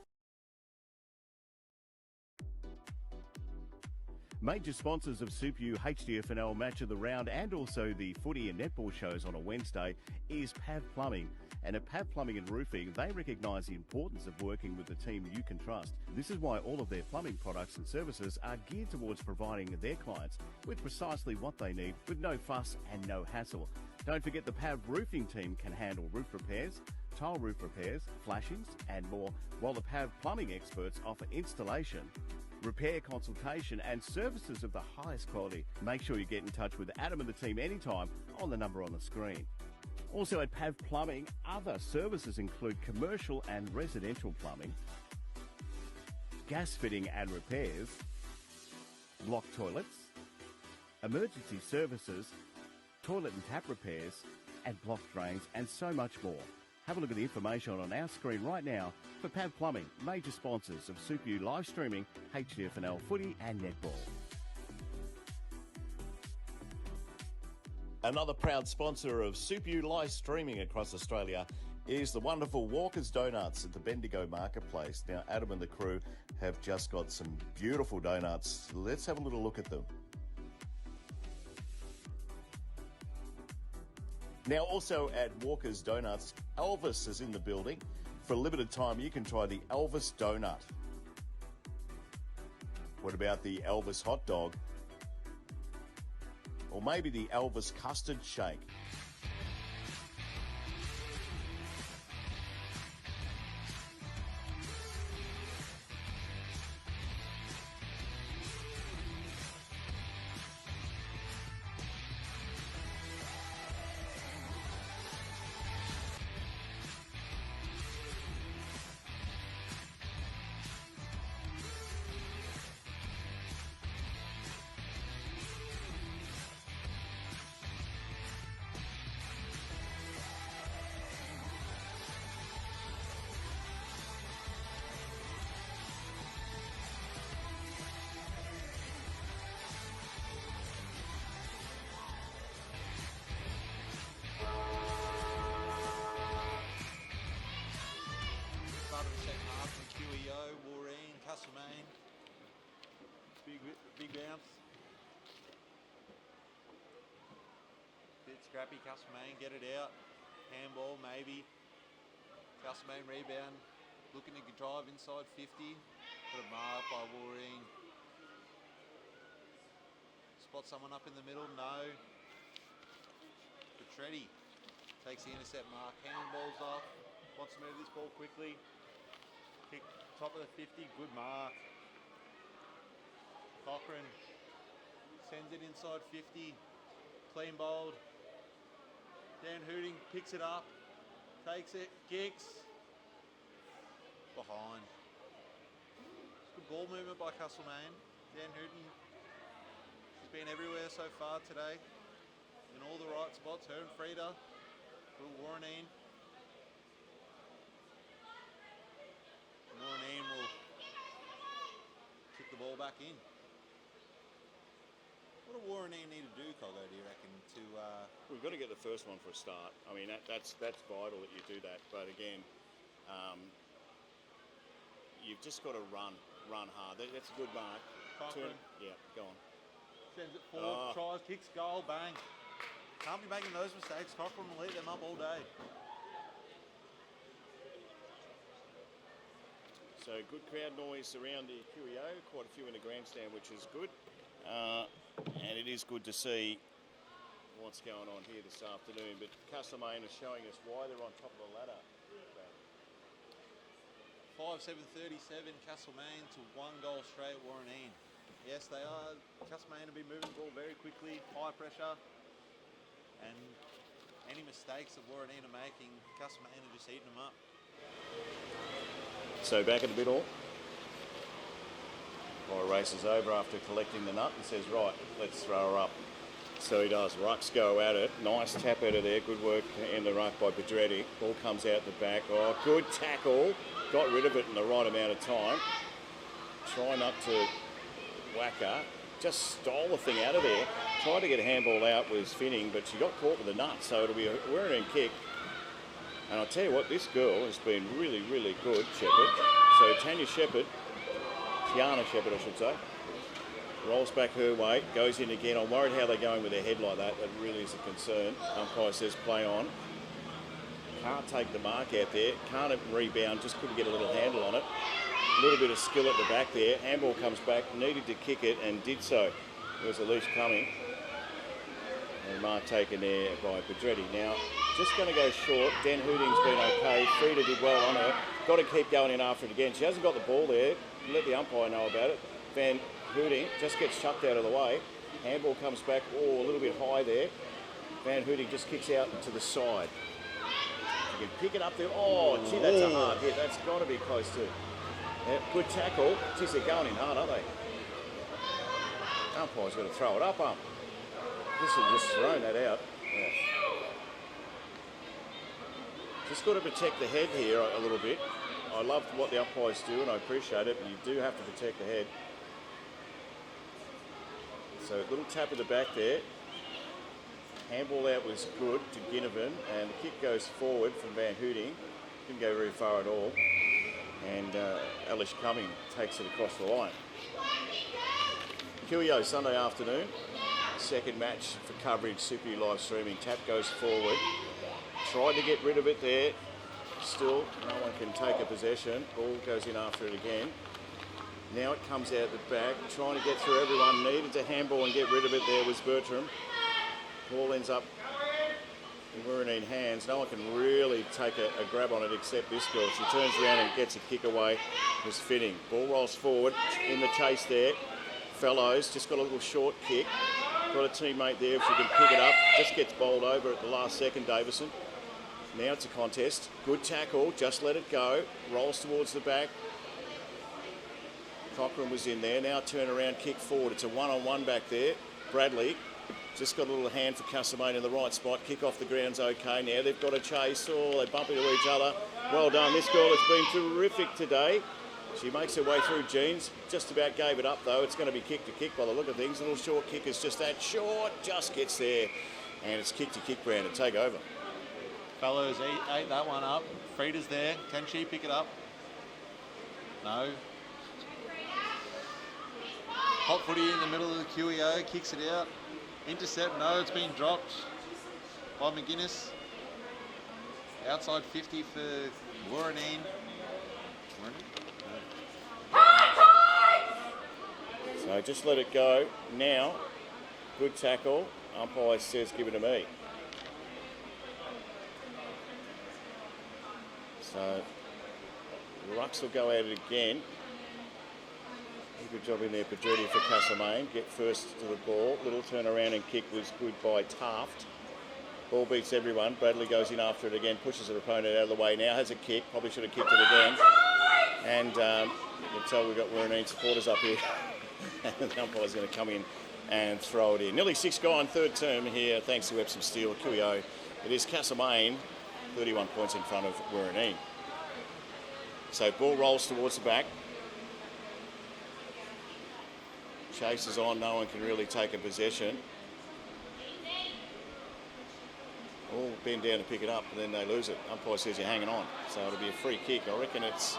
Major sponsors of Super U HDFNL Match of the Round and also the footy and netball shows on a Wednesday is PAV Plumbing. And at PAV Plumbing and Roofing, they recognise the importance of working with a team you can trust. This is why all of their plumbing products and services are geared towards providing their clients with precisely what they need with no fuss and no hassle. Don't forget the PAV Roofing team can handle roof repairs, tile roof repairs, flashings and more, while the PAV Plumbing experts offer installation, repair consultation and services of the highest quality. Make sure you get in touch with Adam and the team anytime on the number on the screen. Also at PAV Plumbing, other services include commercial and residential plumbing, gas fitting and repairs, block toilets, emergency services, toilet and tap repairs, and block drains, and so much more. Have a look at the information on our screen right now for PAV Plumbing, major sponsors of Super U live streaming, HDFNL footy and netball. Another proud sponsor of Super U live streaming across Australia is the wonderful Walker's Donuts at the Bendigo Marketplace. Now, Adam and the crew have just got some beautiful donuts. Let's have a little look at them. Now, also at Walker's Donuts, Elvis is in the building. For a limited time, you can try the Elvis Donut. What about the Elvis Hot Dog? Or maybe the Elvis Custard Shake? Start of the second half from QEO, Woorineen, Castlemaine. Big bounce. Bit scrappy, Castlemaine, get it out. Handball, maybe. Castlemaine rebound, looking to drive inside 50. Got a mark by Woorineen. Spot someone up in the middle, no. Petretti takes the intercept mark, handballs off. Wants to move this ball quickly. Kick top of the 50, good mark. Cochrane sends it inside 50. Clean bowled. Dan Hooting picks it up. Takes it, kicks. Behind. Good ball movement by Castlemaine. Dan Hooting has been everywhere so far today. In all the right spots. Her and Frida. Woorineen. Woorineen will kick the ball back in. What do Woorineen need to do, Coggo, do you reckon, to... We've got to get the first one for a start. I mean, that's vital that you do that. But again, you've just got to run hard. That's a good mark. Cochrane. Yeah, go on. Sends it forward, tries, kicks, goal, bang. Can't be making those mistakes. Cochrane will lead them up all day. So good crowd noise around the QEO, quite a few in the grandstand, which is good. And it is good to see what's going on here this afternoon. But Castlemaine is showing us why they're on top of the ladder. 5-7-37, Castlemaine to 1 goal straight, Woorineen. Yes, they are. Castlemaine have been moving the ball very quickly, high pressure. And any mistakes that Woorineen are making, Castlemaine are just eating them up. So back in the middle. Umpire races over after collecting the nut and says, right, let's throw her up. So he does. Rucks go at it. Nice tap out of there. Good work in the ruck by Pedretti. Ball comes out the back. Oh, good tackle. Got rid of it in the right amount of time. Try not to whack her. Just stole the thing out of there. Tried to get a handball out was Finning, but she got caught with the nut. So it'll be a Woorineen kick. And I'll tell you what, this girl has been really, really good, Shepherd. So Tiana Shepherd, I should say, rolls back her way, goes in again. I'm worried how they're going with their head like that. That really is a concern. Umpire says play on. Can't take the mark out there. Can't rebound, just couldn't get a little handle on it. A little bit of skill at the back there. Handball comes back, needed to kick it and did so. There was a leash coming. And mark taken there by Pedretti. Now, just going to go short. Dan Hooting's been okay. Frida did well on her. Got to keep going in after it again. She hasn't got the ball there. Let the umpire know about it. Van Hooting just gets chucked out of the way. Handball comes back. Oh, a little bit high there. Van Hooting just kicks out to the side. You can pick it up there. Oh, gee, that's a hard hit. That's got to be close to. Yeah, good tackle. Geez, they're going in hard, aren't they? Umpire's got to throw it up, This has just thrown that out. Yeah. Just got to protect the head here a little bit. I love what the umpires do and I appreciate it, but you do have to protect the head. So a little tap at the back there. Handball out was good to Ginnivan and the kick goes forward from Van Hooting. Didn't go very far at all. And Alish Cumming takes it across the line. QEO Sunday afternoon. Second match for coverage, Super U live streaming. Tap goes forward. Tried to get rid of it there. Still, no one can take a possession. Ball goes in after it again. Now it comes out the back. Trying to get through everyone. Needed to handball and get rid of it there was Bertram. Ball ends up in Woorineen hands. No one can really take a grab on it except this girl. She turns around and gets a kick away. It was fitting. Ball rolls forward in the chase there. Fellows just got a little short kick. Got a teammate there if she can pick it up. Just gets bowled over at the last second, Davison. Now it's a contest. Good tackle, just let it go. Rolls towards the back. Cochrane was in there. Now turn around, kick forward. It's a one-on-one back there. Bradley just got a little hand for Castlemaine in the right spot. Kick off the ground's okay. Now they've got a chase. Oh, they bump into each other. Well done. This girl has been terrific today. She makes her way through Jeans. Just about gave it up though. It's going to be kick to kick by the look of things. A little short kick is just that short. Just gets there. And it's kick to kick, Brandon. Take over. Fellows ate that one up. Frida's there. Can she pick it up? No. Hot Footy in the middle of the QEO. Kicks it out. Intercept. No, it's been dropped by McGuinness. Outside 50 for Woorineen. So just let it go. Now, good tackle. Umpire says give it to me. So, Rucks will go at it again. Good job in there, Pedretti for Castlemaine. Get first to the ball. Little turnaround and kick was good by Taft. Ball beats everyone. Bradley goes in after it again, pushes her opponent out of the way. Now has a kick. Probably should have kicked it again. And you can tell we've got Woorineen supporters up here. And the umpire's going to come in and throw it in. Nearly 6 gone, third term here, thanks to Epsom Steel, QEO. It is Castlemaine, 31 points in front of Woorineen. So ball rolls towards the back. Chase is on, no one can really take a possession. All bend down to pick it up, and then they lose it. Umpire says you're hanging on, so it'll be a free kick. I reckon it's...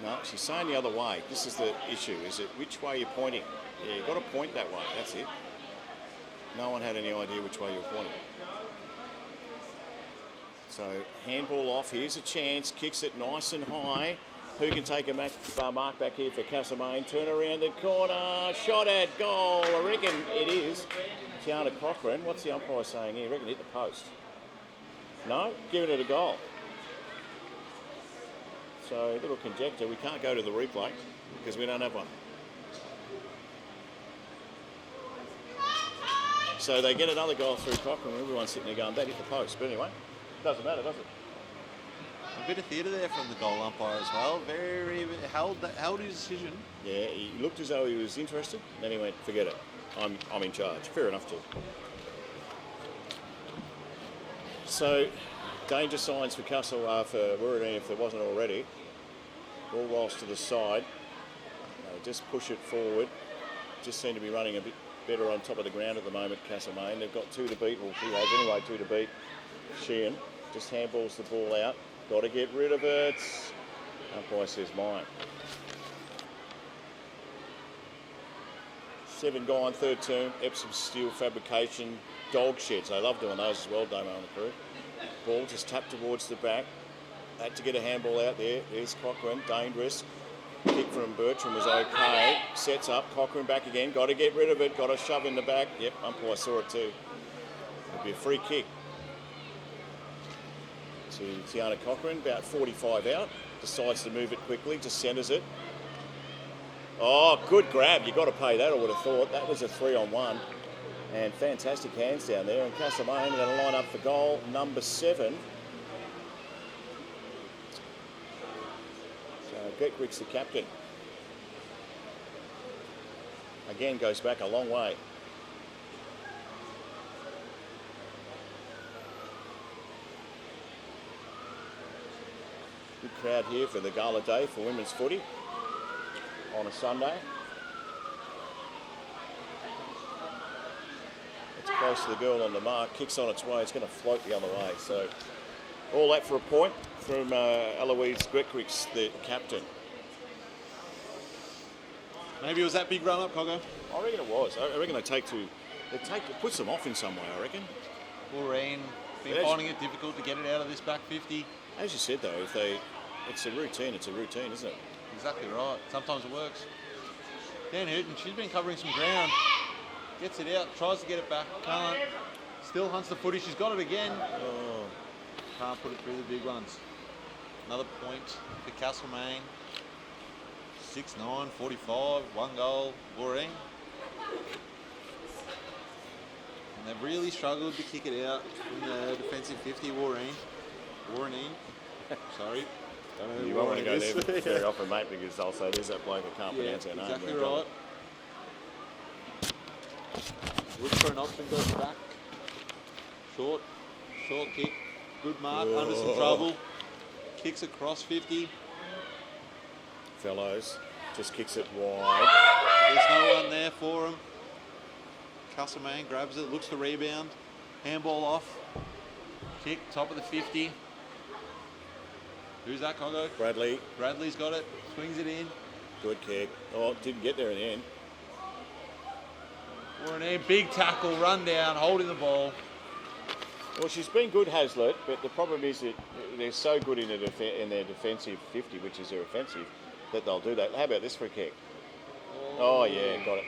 No, she's saying the other way. This is the issue, is it which way you're pointing? Yeah, you've got to point that way, that's it. No one had any idea which way you were pointing. So handball off, here's a chance, kicks it nice and high. Who can take a mark back here for Castlemaine? Turn around the corner, shot at goal. I reckon it is Tiana Cochrane. What's the umpire saying here? I reckon hit the post. No, giving it a goal. So a little conjecture. We can't go to the replay because we don't have one. So they get another goal through Cochrane. Everyone's sitting there going, that hit the post. But anyway, doesn't matter, does it? A bit of theatre there from the goal umpire as well. Very held his decision. Yeah, he looked as though he was interested. Then he went, forget it. I'm in charge. Fair enough too. So, danger signs for for Woorineen if there wasn't already. Ball rolls to the side. They just push it forward. Just seem to be running a bit better on top of the ground at the moment, Castlemaine. They've got 2 to beat. Well, he has anyway, 2 to beat. Sheehan just handballs the ball out. Got to get rid of it. Umpire says mine. 7 gone, third term. Epsom Steel Fabrication. Dog sheds. They love doing those as well, Damo and the crew. Ball just tapped towards the back. Had to get a handball out there. There's Cochrane. Dangerous. Kick from Bertram was okay. Sets up. Cochrane back again. Got to get rid of it. Got to shove in the back. Yep, umpire saw it too. It'll be a free kick to Tiana Cochrane. About 45 out. Decides to move it quickly. Just centres it. Oh, good grab. You've got to pay that, I would have thought. That was a 3-on-1. And fantastic hands down there. And Castlemaine are going to line up for goal number 7. So Getwick's the captain. Again, goes back a long way. Good crowd here for the Gala Day for women's footy on a Sunday. It's close to the girl on the mark, kicks on its way, it's going to float the other way. So all that for a point from Eloise Getwick's the captain. Maybe it was that big run up, Coggo. I reckon it was. I reckon it puts them off in some way, I reckon. Woorineen been finding it difficult to get it out of this back 50. As you said though, it's a routine, isn't it? Exactly right. Sometimes it works. Dan Hooton, she's been covering some ground. Gets it out, tries to get it back, can't. Still hunts the footy, she's got it again. Oh. Can't put it through the big ones. Another point for Castlemaine. 6-9, 45, 1 goal, Woorineen. And they've really struggled to kick it out from the defensive 50, Woorineen. Sorry. Don't know You what won't want to go it is. there very often, mate, because they'll say there's that bloke I can't pronounce her name. Exactly right. Looks for an option, goes back. Short kick. Good mark, under some trouble. Kicks across 50. Fellows just kicks it wide. There's no one there for him. Castlemaine grabs it, looks for rebound. Handball off. Kick, top of the 50. Who's that, Coggo? Bradley, Bradley's got it, swings it in. good kick. Oh, didn't get there in the end. Woorineen, big tackle, run down, holding the ball. Well, she's been good, Hazlitt, but the problem is that they're so good in their defensive 50, which is their offensive, that they'll do that. How about this free kick? Oh, yeah, got it.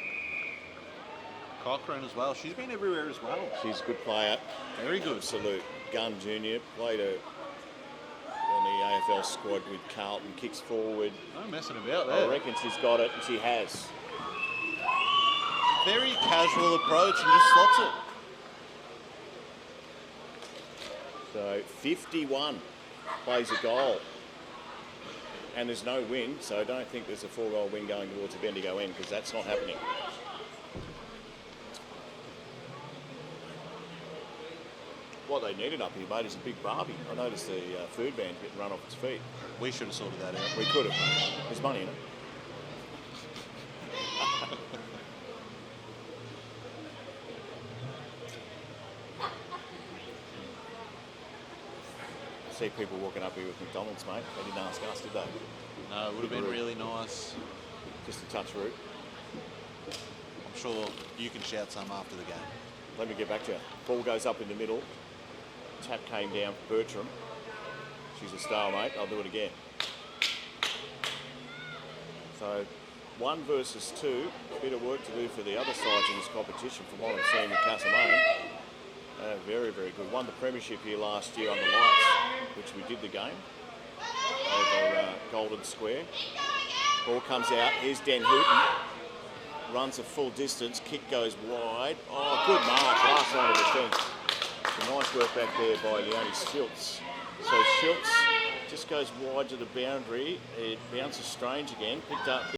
Cochrane as well. She's been everywhere as well. She's a good player. Very good. Absolute gun junior. Played on the AFL squad with Carlton. Kicks forward. No messing about there. I reckon she's got it, and she has. Very casual approach and just slots it. So 51 plays a goal. And there's no win, so I don't think there's a 4-goal win going towards a Bendigo end, because that's not happening. What they needed up here, mate, is a big barbie. I noticed the food van's getting run off its feet. We should have sorted that out. We could have. There's money in it. See people walking up here with McDonald's, mate. They didn't ask us, did they? No, it would have been really nice. Just a touch route. I'm sure you can shout some after the game. Let me get back to you. Ball goes up in the middle. Tap came down for Bertram. She's a stalemate. I'll do it again. So 1 versus 2. A bit of work to do for the other sides in this competition from what I'm seeing with Castlemaine. Very, very good. Won the premiership here last year on the lights, which we did the game over Golden Square. Ball comes out. Here's Den Hooton. Runs a full distance. Kick goes wide. Oh, good mark. Last line of defence. Some nice work back there by Leonie Schultz. So Schultz just goes wide to the boundary. It bounces strange again. Picked up.